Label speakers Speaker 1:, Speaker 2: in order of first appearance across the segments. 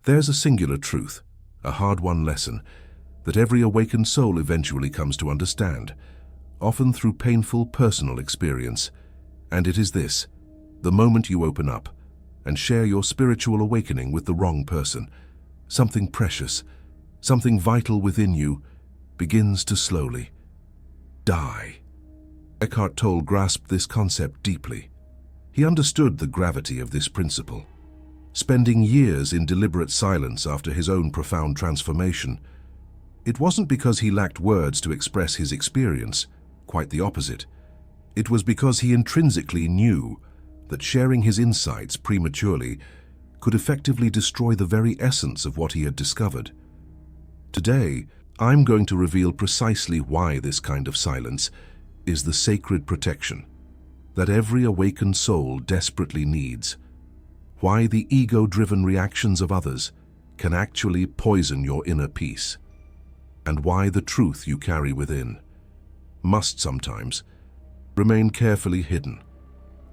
Speaker 1: There's a singular truth, a hard-won lesson, that every awakened soul eventually comes to understand, often through painful personal experience. And it is this: the moment you open up and share your spiritual awakening with the wrong person, something precious, something vital within you begins to slowly die. Eckhart Tolle grasped this concept deeply. He understood the gravity of this principle. Spending years in deliberate silence after his own profound transformation, it wasn't because he lacked words to express his experience, quite the opposite. It was because he intrinsically knew that sharing his insights prematurely could effectively destroy the very essence of what he had discovered. Today, I'm going to reveal precisely why this kind of silence is the sacred protection that every awakened soul desperately needs, why the ego-driven reactions of others can actually poison your inner peace, and why the truth you carry within must sometimes remain carefully hidden.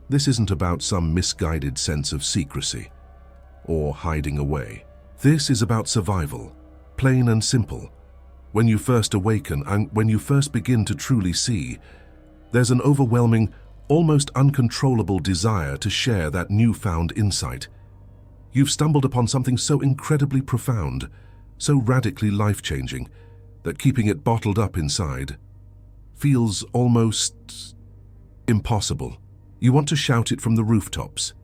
Speaker 1: This isn't about some misguided sense of secrecy or hiding away. This is about survival, plain and simple. When you first awaken and when you first begin to truly see, there's an overwhelming, almost uncontrollable desire to share that newfound insight. You've stumbled upon something so incredibly profound, so radically life-changing, that keeping it bottled up inside feels almost impossible. You want to shout it from the rooftops.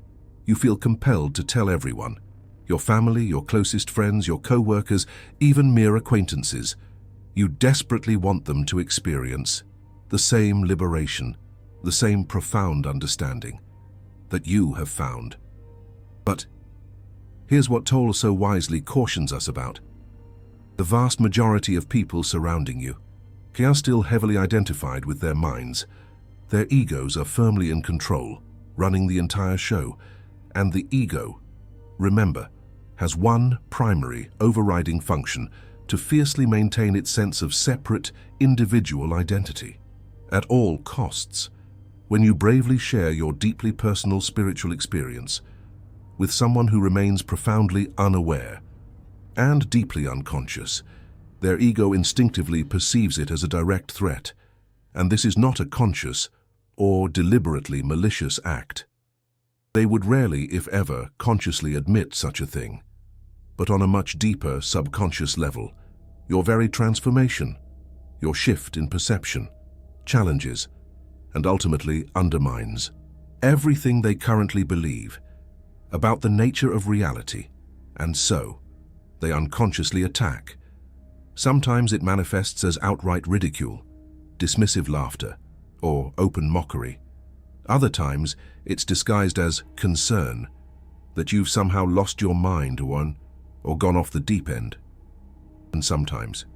Speaker 1: You feel compelled to tell everyone, your family, your closest friends, your co-workers, even mere acquaintances. You desperately want them to experience the same liberation, the same profound understanding that you have found. But here's what Tolle so wisely cautions us about. The vast majority of people surrounding you are still heavily identified with their minds. Their egos are firmly in control, running the entire show. And the ego, remember, has one primary overriding function: to fiercely maintain its sense of separate, individual identity. At all costs, when you bravely share your deeply personal spiritual experience with someone who remains profoundly unaware and deeply unconscious, their ego instinctively perceives it as a direct threat, and this is not a conscious or deliberately malicious act. They would rarely, if ever, consciously admit such a thing, but on a much deeper subconscious level, your very transformation, your shift in perception, challenges and ultimately undermines everything they currently believe about the nature of reality, and so they unconsciously attack. Sometimes it manifests as outright ridicule, dismissive laughter, or open mockery. Other times it's disguised as concern that you've somehow lost your mind or gone off the deep end. And sometimes,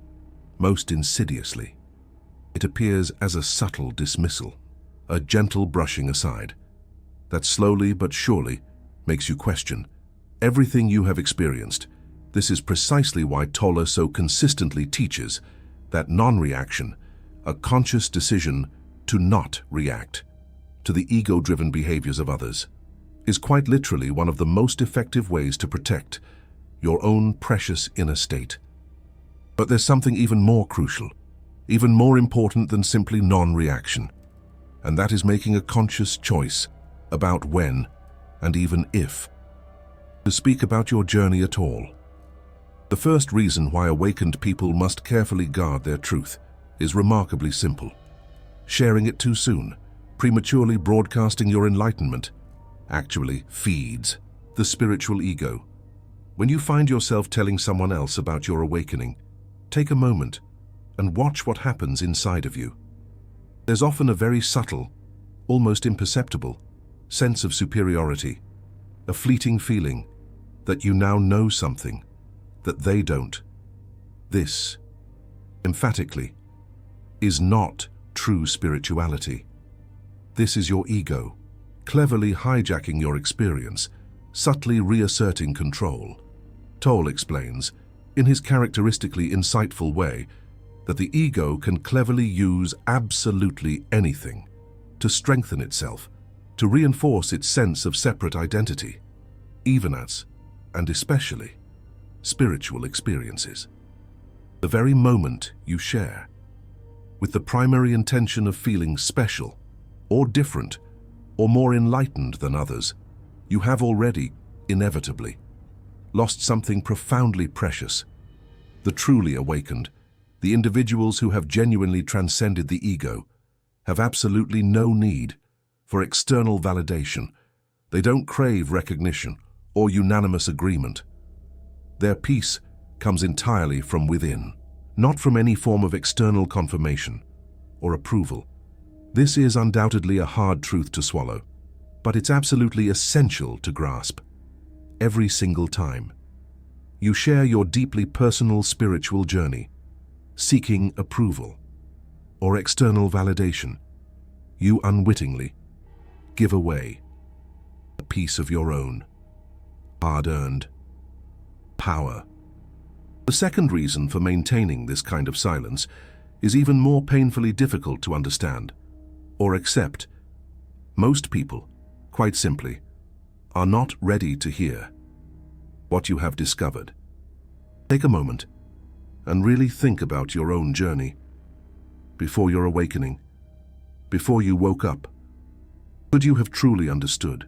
Speaker 1: most insidiously, it appears as a subtle dismissal, a gentle brushing aside, that slowly but surely makes you question everything you have experienced. This is precisely why Tolle so consistently teaches that non-reaction, a conscious decision to not react to the ego-driven behaviors of others, is quite literally one of the most effective ways to protect your own precious inner state. But there's something even more crucial, even more important than simply non-reaction, and that is making a conscious choice about when, and even if, to speak about your journey at all. The first reason why awakened people must carefully guard their truth is remarkably simple. Sharing it too soon, prematurely broadcasting your enlightenment, actually feeds the spiritual ego. When you find yourself telling someone else about your awakening, take a moment and watch what happens inside of you. There's often a very subtle, almost imperceptible, sense of superiority, a fleeting feeling that you now know something that they don't. This, emphatically, is not true spirituality. This is your ego, cleverly hijacking your experience, subtly reasserting control. Tolle explains, in his characteristically insightful way, that the ego can cleverly use absolutely anything to strengthen itself, to reinforce its sense of separate identity, even as, and especially, spiritual experiences. The very moment you share, with the primary intention of feeling special, or different, or more enlightened than others, you have already, inevitably, lost something profoundly precious. The truly awakened, the individuals who have genuinely transcended the ego, have absolutely no need for external validation. They don't crave recognition or unanimous agreement. Their peace comes entirely from within, not from any form of external confirmation or approval. This is undoubtedly a hard truth to swallow, but it's absolutely essential to grasp. Every single time you share your deeply personal spiritual journey, seeking approval or external validation, you unwittingly give away a piece of your own hard-earned power. The second reason for maintaining this kind of silence is even more painfully difficult to understand or accept. Most people, quite simply, are not ready to hear what you have discovered. Take a moment and really think about your own journey. Before your awakening, before you woke up, could you have truly understood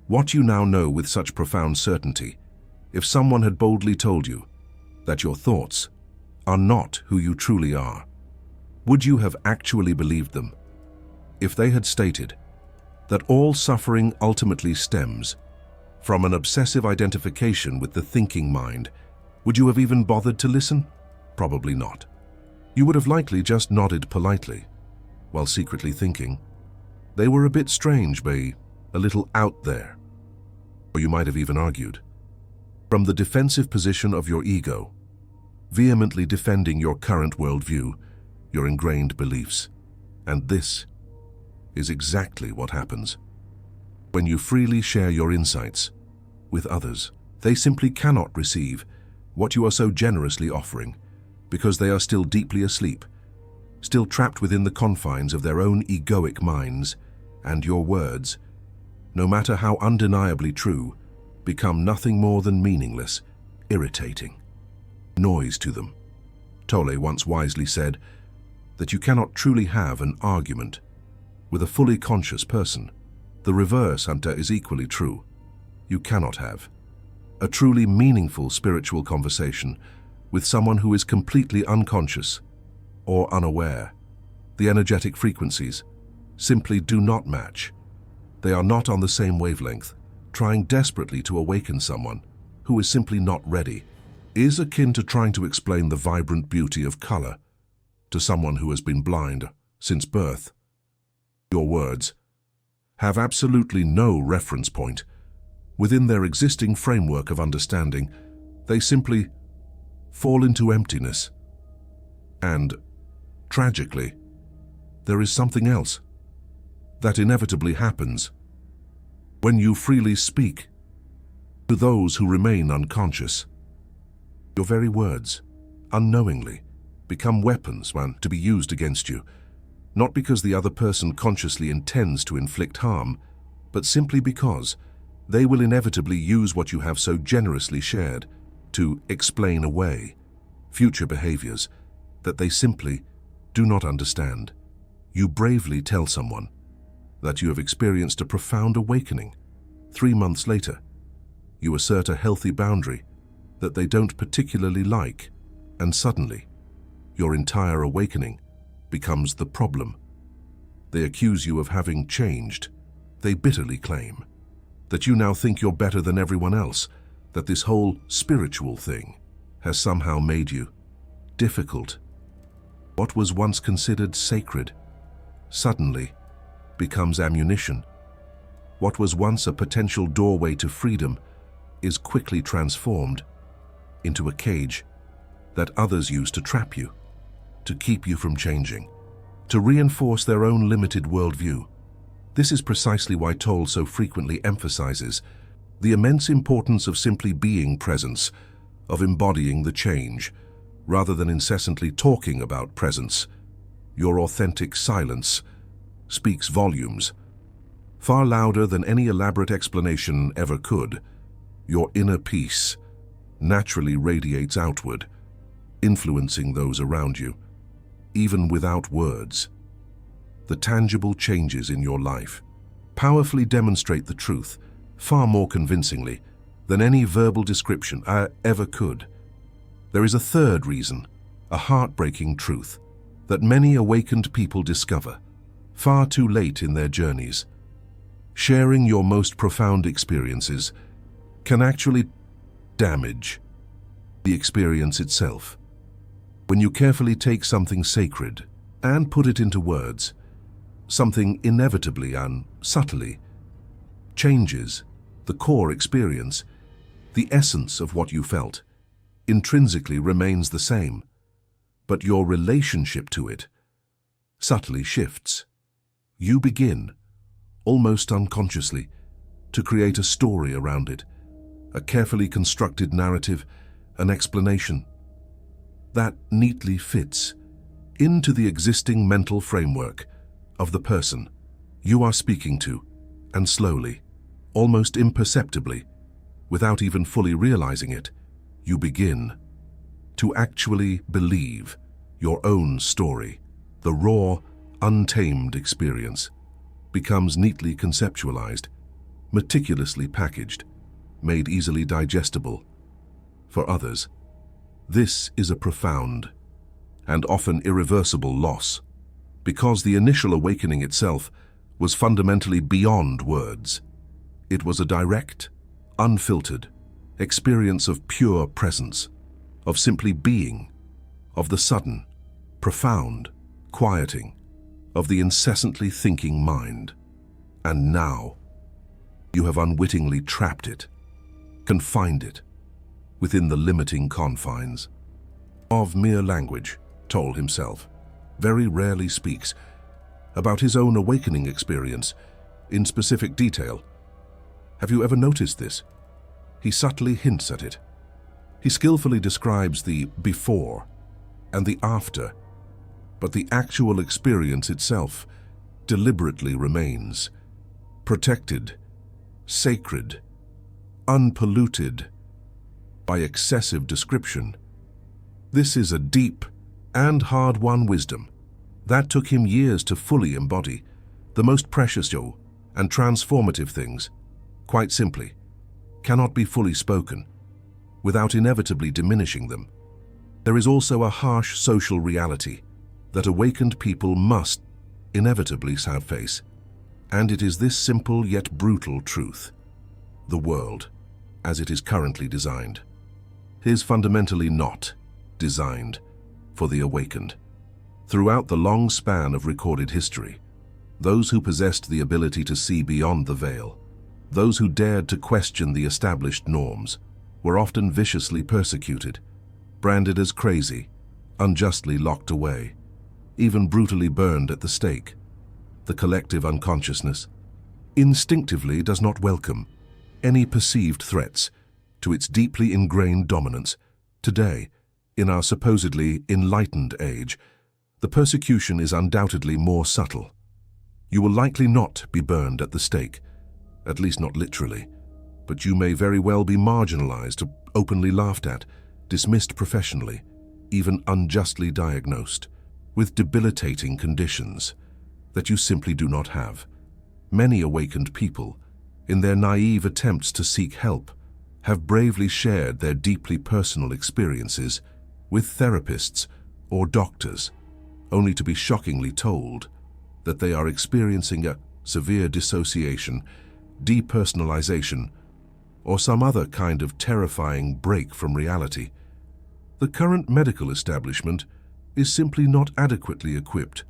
Speaker 1: what you now know with such profound certainty if someone had boldly told you that your thoughts are not who you truly are? Would you have actually believed them? If they had stated that all suffering ultimately stems from an obsessive identification with the thinking mind, would you have even bothered to listen? Probably not. You would have likely just nodded politely, while secretly thinking they were a bit strange, a little out there. Or you might have even argued, from the defensive position of your ego, vehemently defending your current worldview, your ingrained beliefs. And this is exactly what happens when you freely share your insights with others. They simply cannot receive what you are so generously offering because they are still deeply asleep, still trapped within the confines of their own egoic minds, and your words, no matter how undeniably true, become nothing more than meaningless, irritating noise to them. Tolle once wisely said that you cannot truly have an argument with a fully conscious person. The reverse, Hunter, is equally true. You cannot have a truly meaningful spiritual conversation with someone who is completely unconscious or unaware. The energetic frequencies simply do not match. They are not on the same wavelength. Trying desperately to awaken someone who is simply not ready is akin to trying to explain the vibrant beauty of color to someone who has been blind since birth. Your words have absolutely no reference point within their existing framework of understanding. They simply fall into emptiness. And, tragically, there is something else that inevitably happens when you freely speak to those who remain unconscious. Your very words, unknowingly, become weapons to be used against you, not because the other person consciously intends to inflict harm, but simply because they will inevitably use what you have so generously shared to explain away future behaviors that they simply do not understand. You bravely tell someone that you have experienced a profound awakening. 3 months later, you assert a healthy boundary that they don't particularly like, and suddenly, your entire awakening becomes the problem. They accuse you of having changed. They bitterly claim that you now think you're better than everyone else, that this whole spiritual thing has somehow made you difficult. What was once considered sacred suddenly becomes ammunition. What was once a potential doorway to freedom is quickly transformed into a cage that others use to trap you, to keep you from changing, to reinforce their own limited worldview. This is precisely why Tolle so frequently emphasizes the immense importance of simply being presence, of embodying the change, rather than incessantly talking about presence. Your authentic silence speaks volumes, far louder than any elaborate explanation ever could. Your inner peace naturally radiates outward, influencing those around you, even without words. The tangible changes in your life powerfully demonstrate the truth far more convincingly than any verbal description ever could. There is a third reason, a heartbreaking truth, that many awakened people discover far too late in their journeys. Sharing your most profound experiences can actually damage the experience itself. When you carefully take something sacred and put it into words, something inevitably and subtly changes the core experience. The essence of what you felt intrinsically remains the same, but your relationship to it subtly shifts. You begin, almost unconsciously, to create a story around it, a carefully constructed narrative, an explanation that neatly fits into the existing mental framework of the person you are speaking to, and slowly, almost imperceptibly, without even fully realizing it, you begin to actually believe your own story. The raw, untamed experience becomes neatly conceptualized, meticulously packaged, made easily digestible. For others, this is a profound and often irreversible loss, because the initial awakening itself was fundamentally beyond words. It was a direct, unfiltered experience of pure presence, of simply being, of the sudden, profound quieting of the incessantly thinking mind. And now, you have unwittingly trapped it, confined it, within the limiting confines of mere language. Tolle himself very rarely speaks about his own awakening experience in specific detail. Have you ever noticed this? He subtly hints at it. He skillfully describes the before and the after, but the actual experience itself deliberately remains protected, sacred, unpolluted by excessive description. This is a deep and hard-won wisdom that took him years to fully embody. The most precious and transformative things, quite simply, cannot be fully spoken without inevitably diminishing them. There is also a harsh social reality that awakened people must inevitably face, and it is this simple yet brutal truth: the world, as it is currently designed, is fundamentally not designed for the awakened. Throughout the long span of recorded history, those who possessed the ability to see beyond the veil, those who dared to question the established norms, were often viciously persecuted, branded as crazy, unjustly locked away, even brutally burned at the stake. The collective unconsciousness instinctively does not welcome any perceived threats to its deeply ingrained dominance. Today, in our supposedly enlightened age, the persecution is undoubtedly more subtle. You will likely not be burned at the stake, at least not literally, but you may very well be marginalized, openly laughed at, dismissed professionally, even unjustly diagnosed with debilitating conditions that you simply do not have. Many awakened people, in their naive attempts to seek help, have bravely shared their deeply personal experiences with therapists or doctors, only to be shockingly told that they are experiencing a severe dissociation, depersonalization, or some other kind of terrifying break from reality. The current medical establishment is simply not adequately equipped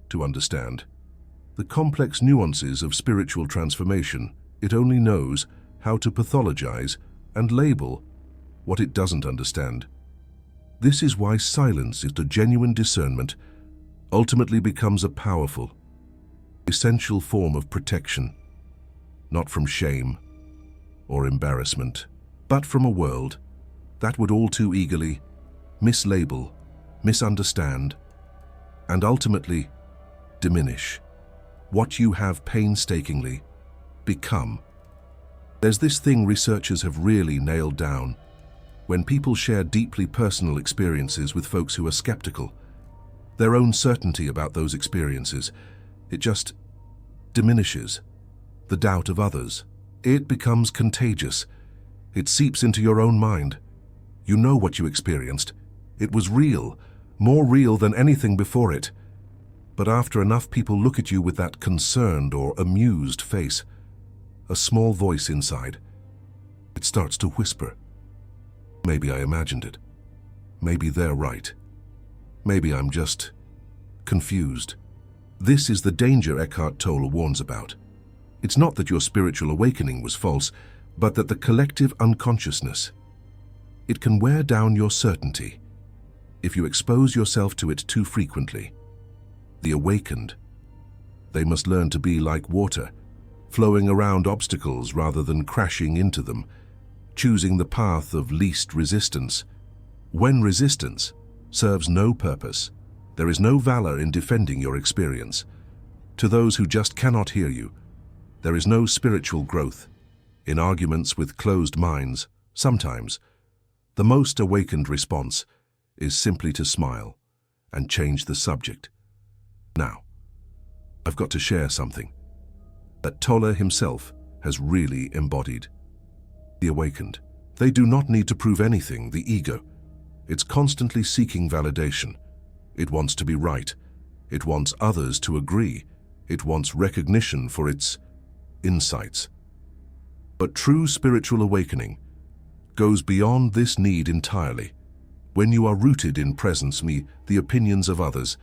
Speaker 1: to understand the complex nuances of spiritual transformation. It only knows how to pathologize and label what it doesn't understand. This is why silence is a genuine discernment ultimately becomes a powerful, essential form of protection, not from shame or embarrassment, but from a world that would all too eagerly mislabel, misunderstand, and ultimately diminish what you have painstakingly become. There's this thing researchers have really nailed down: When people share deeply personal experiences with folks who are skeptical, their own certainty about those experiences, it just diminishes the doubt of others. It becomes contagious. It seeps into your own mind. You know what you experienced. It was real, more real than anything before it. But after enough people look at you with that concerned or amused face, a small voice inside, it starts to whisper. Maybe I imagined it. Maybe they're right. Maybe I'm just confused. This is the danger Eckhart Tolle warns about. It's not that your spiritual awakening was false, but that the collective unconsciousness, it can wear down your certainty if you expose yourself to it too frequently. The awakened, they must learn to be like water, flowing around obstacles rather than crashing into them, choosing the path of least resistance. When resistance serves no purpose, there is no valor in defending your experience. To those who just cannot hear you, there is no spiritual growth. In arguments with closed minds, sometimes, the most awakened response is simply to smile and change the subject. Now, I've got to share something that Tolle himself has really embodied. The awakened, they do not need to prove anything, the ego. It's constantly seeking validation. It wants to be right. It wants others to agree. It wants recognition for its insights. But true spiritual awakening goes beyond this need entirely. When you are rooted in presence, the opinions of others,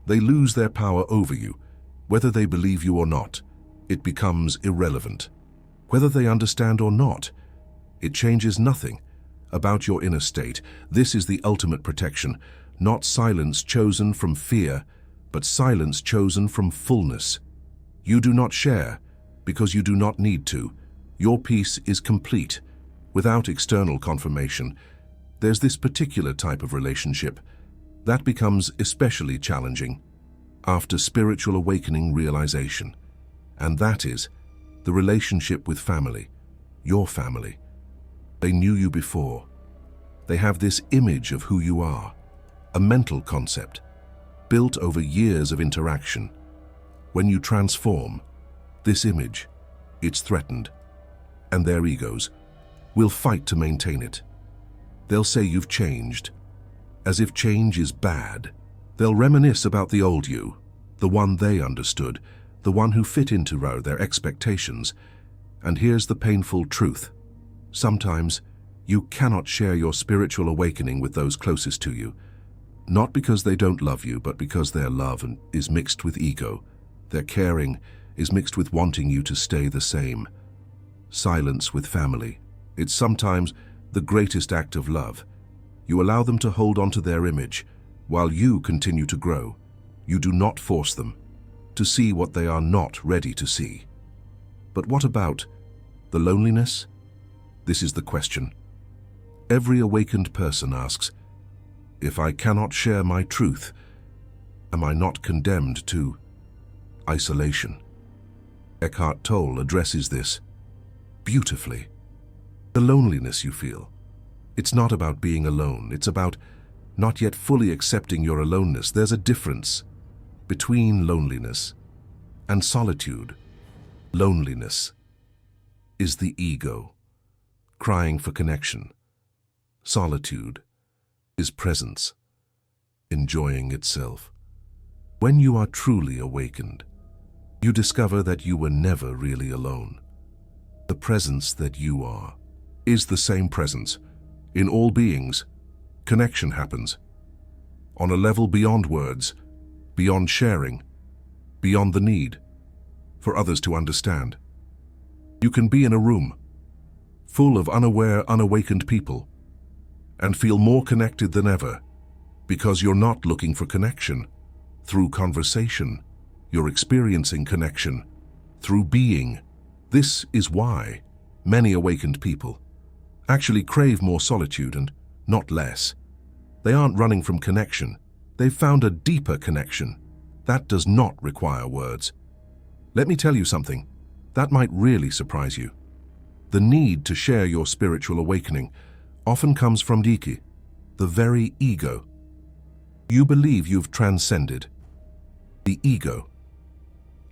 Speaker 1: they lose their power over you. Whether they believe you or not, it becomes irrelevant. Whether they understand or not, it changes nothing about your inner state. This is the ultimate protection, not silence chosen from fear, but silence chosen from fullness. You do not share because you do not need to. Your peace is complete, without external confirmation. There's this particular type of relationship that becomes especially challenging after spiritual awakening realization, and that is the relationship with family, your family. They knew you before. They have this image of who you are, a mental concept built over years of interaction. When you transform this image, it's threatened, and their egos will fight to maintain it. They'll say you've changed, as if change is bad. They'll reminisce about the old you, the one they understood, the one who fit into their expectations. And here's the painful truth. Sometimes you cannot share your spiritual awakening with those closest to you, not because they don't love you, but because their love is mixed with ego. Their caring is mixed with wanting you to stay the same. Silence with family. It's sometimes the greatest act of love. You allow them to hold on to their image while you continue to grow. You do not force them to see what they are not ready to see. But what about the loneliness? This is the question every awakened person asks. If I cannot share my truth, am I not condemned to isolation? Eckhart Tolle addresses this beautifully. The loneliness you feel, it's not about being alone. It's about not yet fully accepting your aloneness. There's a difference between loneliness and solitude. Loneliness is the ego crying for connection. Solitude is presence, enjoying itself. When you are truly awakened, you discover that you were never really alone. The presence that you are is the same presence. In all beings, connection happens on a level beyond words, beyond sharing, beyond the need for others to understand. You can be in a room full of unaware, unawakened people and feel more connected than ever because you're not looking for connection through conversation. You're experiencing connection through being. This is why many awakened people actually crave more solitude and not less. They aren't running from connection. They've found a deeper connection that does not require words. Let me tell you something that might really surprise you. The need to share your spiritual awakening often comes from Diki, the very ego. You believe you've transcended. The ego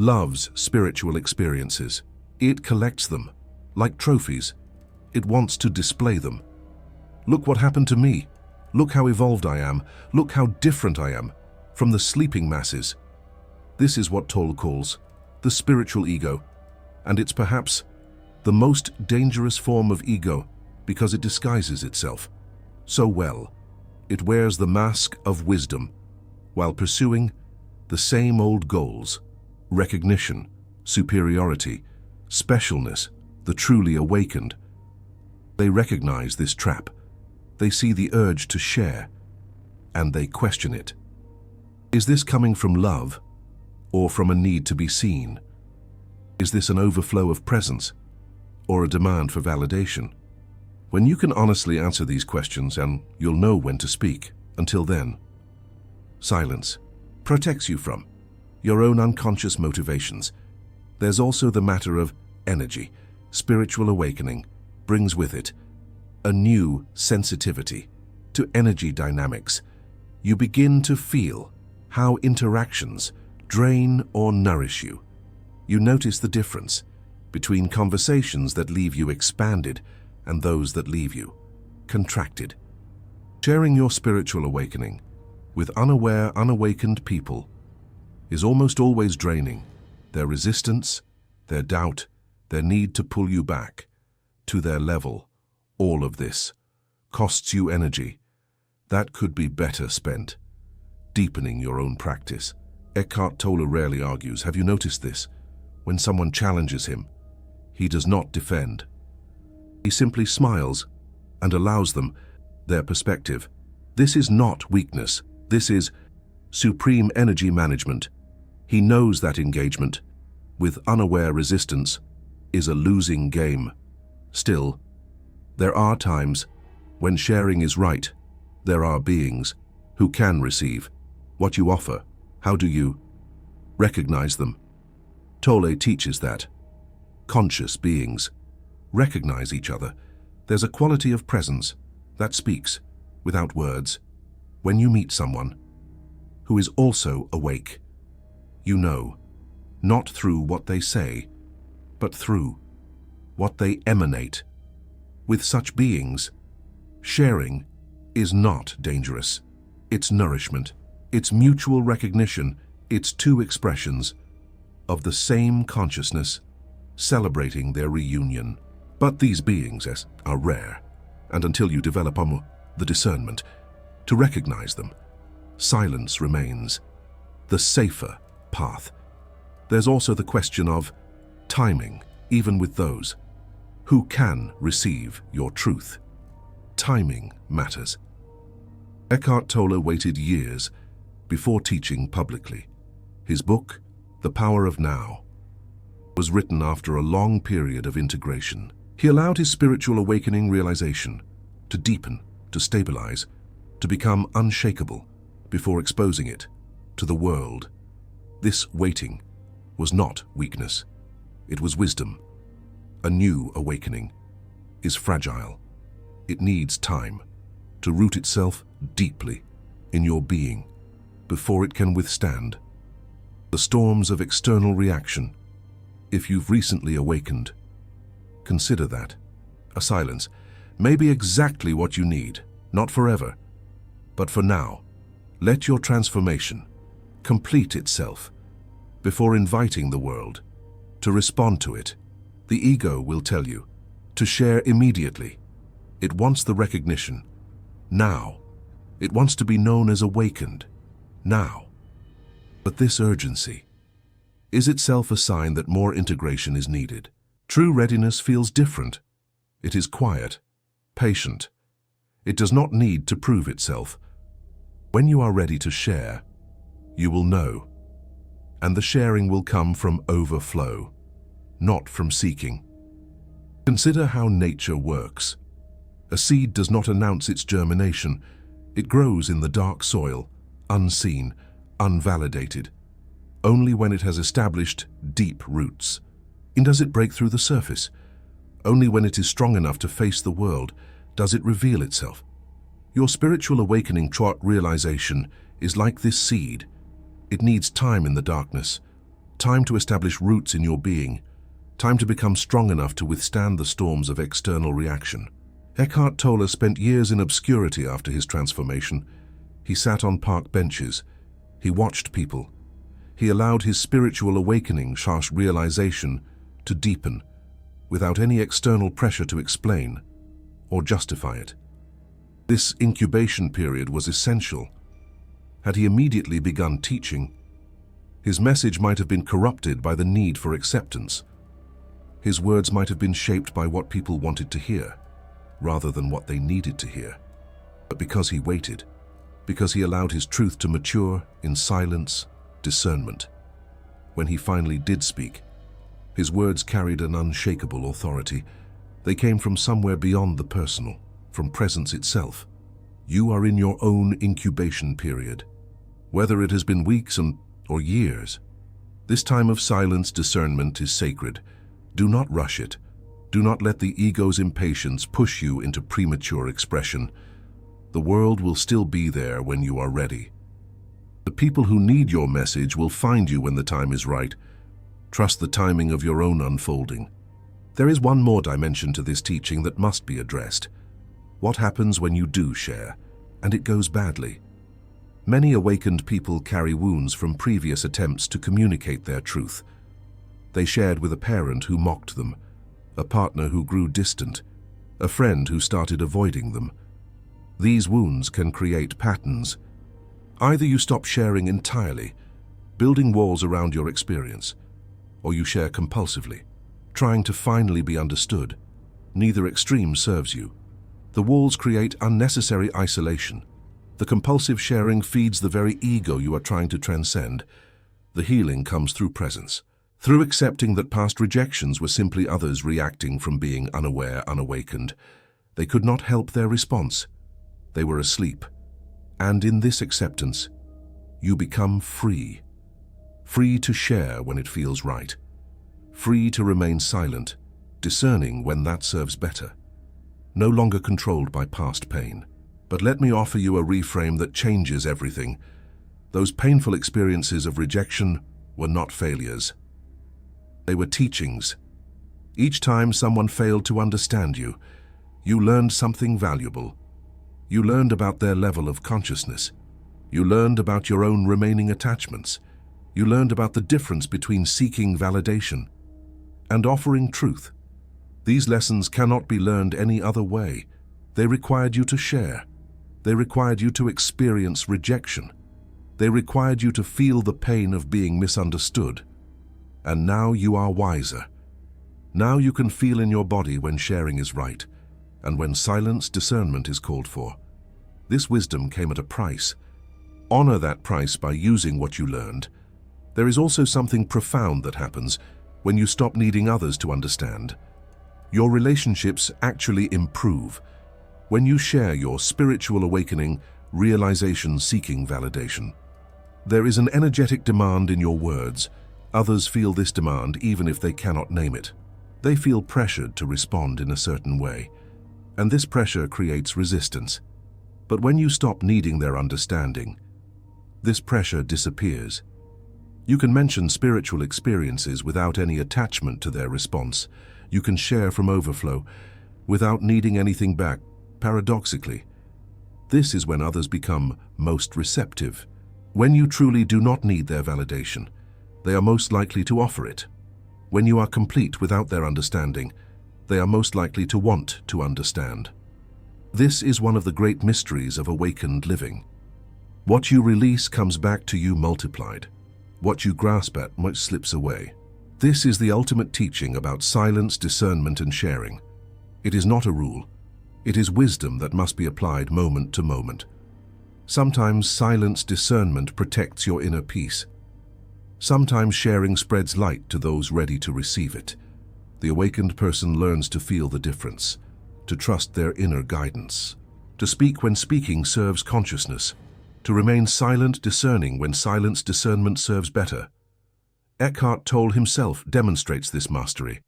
Speaker 1: loves spiritual experiences. It collects them, like trophies. It wants to display them. Look what happened to me. Look how evolved I am. Look how different I am from the sleeping masses. This is what Tolle calls the spiritual ego, and it's perhaps the most dangerous form of ego because it disguises itself so well. It wears the mask of wisdom while pursuing the same old goals: recognition, superiority, specialness, the truly awakened. They recognize this trap. They see the urge to share, and they question it. Is this coming from love or from a need to be seen? Is this an overflow of presence or a demand for validation? When you can honestly answer these questions, and you'll know when to speak. Until then, silence protects you from your own unconscious motivations. There's also the matter of energy. Spiritual awakening brings with it a new sensitivity to energy dynamics. You begin to feel how interactions drain or nourish you. You notice the difference between conversations that leave you expanded and those that leave you contracted. Sharing your spiritual awakening with unaware, unawakened people is almost always draining. Their resistance, their doubt, their need to pull you back to their level, all of this costs you energy that could be better spent deepening your own practice. Eckhart Tolle rarely argues. Have you noticed this? When someone challenges him, he does not defend. He simply smiles and allows them their perspective. This is not weakness. This is supreme energy management. He knows that engagement with unaware resistance is a losing game. Still, there are times when sharing is right. There are beings who can receive what you offer. How do you recognize them? Tolle teaches that conscious beings recognize each other. There's a quality of presence that speaks without words. When you meet someone who is also awake, you know, not through what they say, but through what they emanate. With such beings, sharing is not dangerous. It's nourishment. It's mutual recognition. It's two expressions of the same consciousness celebrating their reunion. But these beings are rare, and until you develop the discernment to recognize them, silence remains the safer path. There's also the question of timing, even with those who can receive your truth. Timing matters. Eckhart Tolle waited years before teaching publicly. His book, The Power of Now, was written after a long period of integration. He allowed his spiritual awakening realization to deepen, to stabilize, to become unshakable before exposing it to the world. This waiting was not weakness. It was wisdom. A new awakening is fragile. It needs time to root itself deeply in your being before it can withstand the storms of external reaction. If you've recently awakened, consider that a silence may be exactly what you need, not forever, but for now. Let your transformation complete itself before inviting the world to respond to it. The ego will tell you to share immediately. It wants the recognition now. It wants to be known as awakened now. But this urgency is itself a sign that more integration is needed. True readiness feels different. It is quiet, patient. It does not need to prove itself. When you are ready to share, you will know, and the sharing will come from overflow, not from seeking. Consider how nature works. A seed does not announce its germination. It grows in the dark soil, unseen, unvalidated. Only when it has established deep roots. And does it break through the surface? Only when it is strong enough to face the world, Does it reveal itself? Your spiritual awakening realization is like this seed. It needs time in the darkness, time to establish roots in your being, time to become strong enough to withstand the storms of external reaction. Eckhart Tolle spent years in obscurity after his transformation. He sat on park benches. He watched people. He allowed his spiritual awakening realization to deepen, without any external pressure to explain or justify it. This incubation period was essential. Had he immediately begun teaching, his message might have been corrupted by the need for acceptance. His words might have been shaped by what people wanted to hear, rather than what they needed to hear. But because he waited, because he allowed his truth to mature in silence, discernment, when he finally did speak, his words carried an unshakable authority. They came from somewhere beyond the personal, from presence itself. You are in your own incubation period. Whether it has been weeks or years, this time of silence discernment is sacred. Do not rush it. Do not let the ego's impatience push you into premature expression. The world will still be there when you are ready. The people who need your message will find you when the time is right. Trust the timing of your own unfolding. There is one more dimension to this teaching that must be addressed. What happens when you do share, and it goes badly? Many awakened people carry wounds from previous attempts to communicate their truth. They shared with a parent who mocked them, a partner who grew distant, a friend who started avoiding them. These wounds can create patterns. Either you stop sharing entirely, building walls around your experience, or you share compulsively, trying to finally be understood. Neither extreme serves you. The walls create unnecessary isolation. The compulsive sharing feeds the very ego you are trying to transcend. The healing comes through presence, through accepting that past rejections were simply others reacting from being unaware, unawakened. They could not help their response. They were asleep. And in this acceptance, you become free. Free to share when it feels right. Free to remain silent, discerning when that serves better. No longer controlled by past pain. But let me offer you a reframe that changes everything. Those painful experiences of rejection were not failures. They were teachings. Each time someone failed to understand you, you learned something valuable. You learned about their level of consciousness. You learned about your own remaining attachments. You learned about the difference between seeking validation and offering truth. These lessons cannot be learned any other way. They required you to share. They required you to experience rejection. They required you to feel the pain of being misunderstood. And now you are wiser. Now you can feel in your body when sharing is right, and when silence discernment is called for. This wisdom came at a price. Honor that price by using what you learned. There is also something profound that happens when you stop needing others to understand. Your relationships actually improve. When you share your spiritual awakening, realization seeking validation. There is an energetic demand in your words. Others feel this demand even if they cannot name it. They feel pressured to respond in a certain way, and this pressure creates resistance. But when you stop needing their understanding, this pressure disappears. You can mention spiritual experiences without any attachment to their response. You can share from overflow without needing anything back. Paradoxically, this is when others become most receptive. When you truly do not need their validation, they are most likely to offer it. When you are complete without their understanding, they are most likely to want to understand. This is one of the great mysteries of awakened living. What you release comes back to you multiplied. What you grasp at much slips away. This is the ultimate teaching about silence, discernment, and sharing. It is not a rule. It is wisdom that must be applied moment to moment. Sometimes silence discernment protects your inner peace. Sometimes sharing spreads light to those ready to receive it. The awakened person learns to feel the difference, to trust their inner guidance, to speak when speaking serves consciousness, to remain silent, discerning when silence discernment serves better. Eckhart Tolle himself demonstrates this mastery.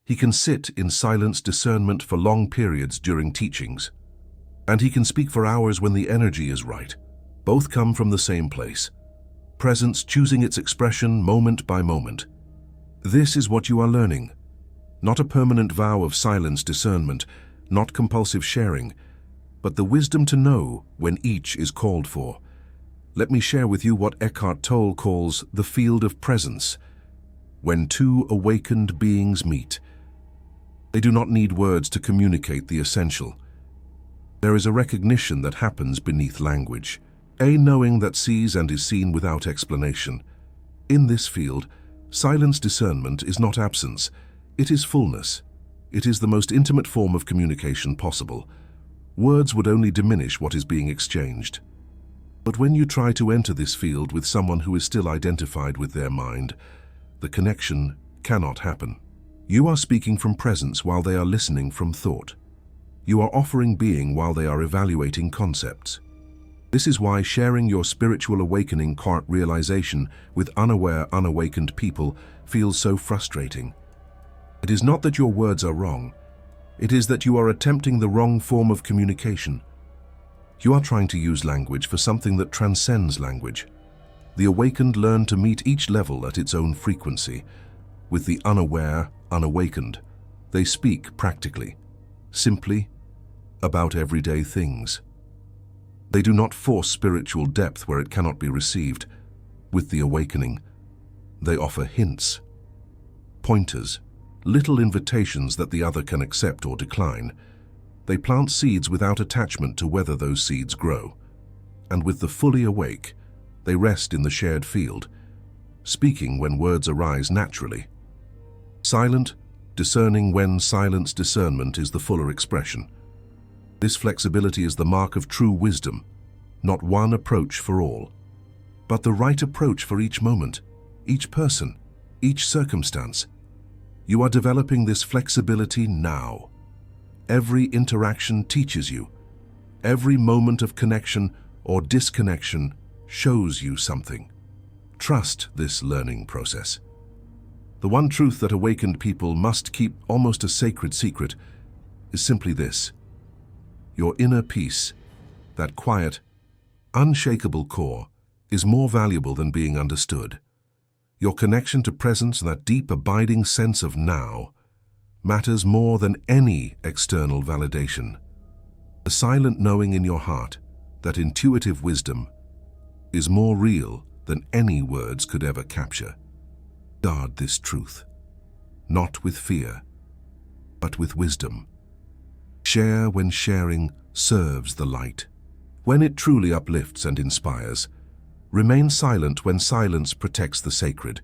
Speaker 1: He can sit in silence discernment for long periods during teachings. And he can speak for hours when the energy is right. Both come from the same place. Presence choosing its expression moment by moment. This is what you are learning. Not a permanent vow of silence discernment, not compulsive sharing, but the wisdom to know when each is called for. Let me share with you what Eckhart Tolle calls the field of presence. When two awakened beings meet, they do not need words to communicate the essential. There is a recognition that happens beneath language, a knowing that sees and is seen without explanation. In this field, silence discernment is not absence, it is fullness. It is the most intimate form of communication possible. Words would only diminish what is being exchanged. But when you try to enter this field with someone who is still identified with their mind, the connection cannot happen. You are speaking from presence while they are listening from thought. You are offering being while they are evaluating concepts. This is why sharing your spiritual awakening realization with unaware, unawakened people feels so frustrating. It is not that your words are wrong. It is that you are attempting the wrong form of communication. You are trying to use language for something that transcends language. The awakened learn to meet each level at its own frequency. With the unaware, unawakened, they speak practically, simply, about everyday things. They do not force spiritual depth where it cannot be received. With the awakening, they offer hints, pointers, little invitations that the other can accept or decline. They plant seeds without attachment to whether those seeds grow. And with the fully awake, they rest in the shared field, speaking when words arise naturally. Silent, discerning when silence discernment is the fuller expression. This flexibility is the mark of true wisdom, not one approach for all, but the right approach for each moment, each person, each circumstance. You are developing this flexibility now. Every interaction teaches you. Every moment of connection or disconnection shows you something. Trust this learning process. The one truth that awakened people must keep almost a sacred secret is simply this. Your inner peace, that quiet, unshakable core, is more valuable than being understood. Your connection to presence, that deep, abiding sense of now, matters more than any external validation. The silent knowing in your heart, that intuitive wisdom, is more real than any words could ever capture. Guard this truth, not with fear, but with wisdom. Share when sharing serves the light. When it truly uplifts and inspires. Remain silent when silence protects the sacred,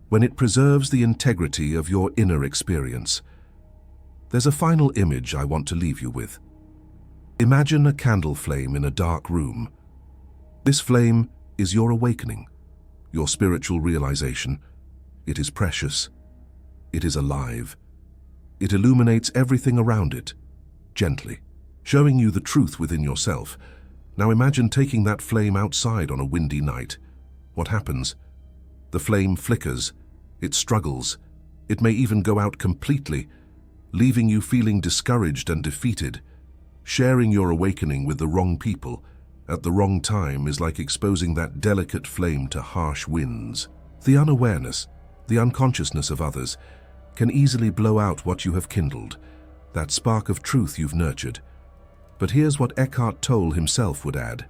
Speaker 1: when it preserves the integrity of your inner experience. There's a final image I want to leave you with. Imagine a candle flame in a dark room. This flame is your awakening, your spiritual realization. It is precious. It is alive. It illuminates everything around it, gently, showing you the truth within yourself. Now imagine taking that flame outside on a windy night. What happens? The flame flickers, it struggles, it may even go out completely, leaving you feeling discouraged and defeated. Sharing your awakening with the wrong people at the wrong time is like exposing that delicate flame to harsh winds. The unawareness, the unconsciousness of others, can easily blow out what you have kindled, that spark of truth you've nurtured. But here's what Eckhart Tolle himself would add.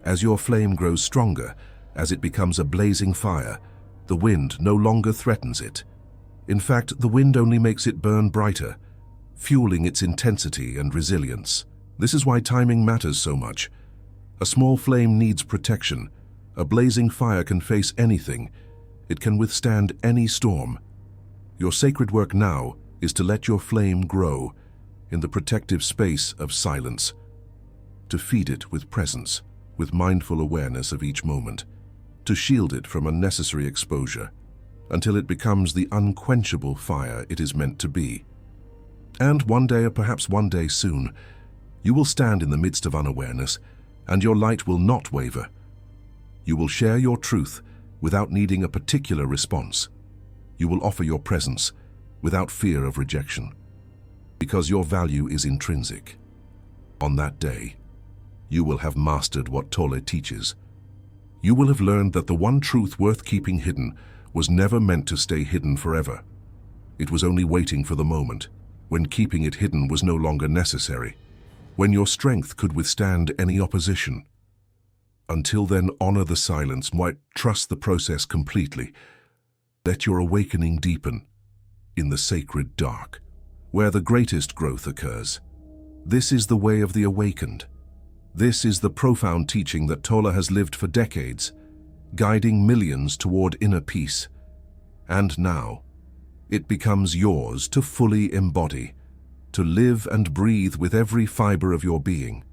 Speaker 1: As your flame grows stronger, as it becomes a blazing fire, the wind no longer threatens it. In fact, the wind only makes it burn brighter, fueling its intensity and resilience. This is why timing matters so much. A small flame needs protection. A blazing fire can face anything. It can withstand any storm. Your sacred work now is to let your flame grow in the protective space of silence, to feed it with presence, with mindful awareness of each moment, to shield it from unnecessary exposure, until it becomes the unquenchable fire it is meant to be. And one day, or perhaps one day soon, you will stand in the midst of unawareness, and your light will not waver. You will share your truth without needing a particular response. You will offer your presence, without fear of rejection, because your value is intrinsic. On that day, you will have mastered what Tolle teaches. You will have learned that the one truth worth keeping hidden was never meant to stay hidden forever. It was only waiting for the moment when keeping it hidden was no longer necessary, when your strength could withstand any opposition. Until then, honor the silence, trust the process completely. Let your awakening deepen in the sacred dark, where the greatest growth occurs. This is the way of the awakened. This is the profound teaching that Tolle has lived for decades, guiding millions toward inner peace. And now, it becomes yours to fully embody, to live and breathe with every fiber of your being.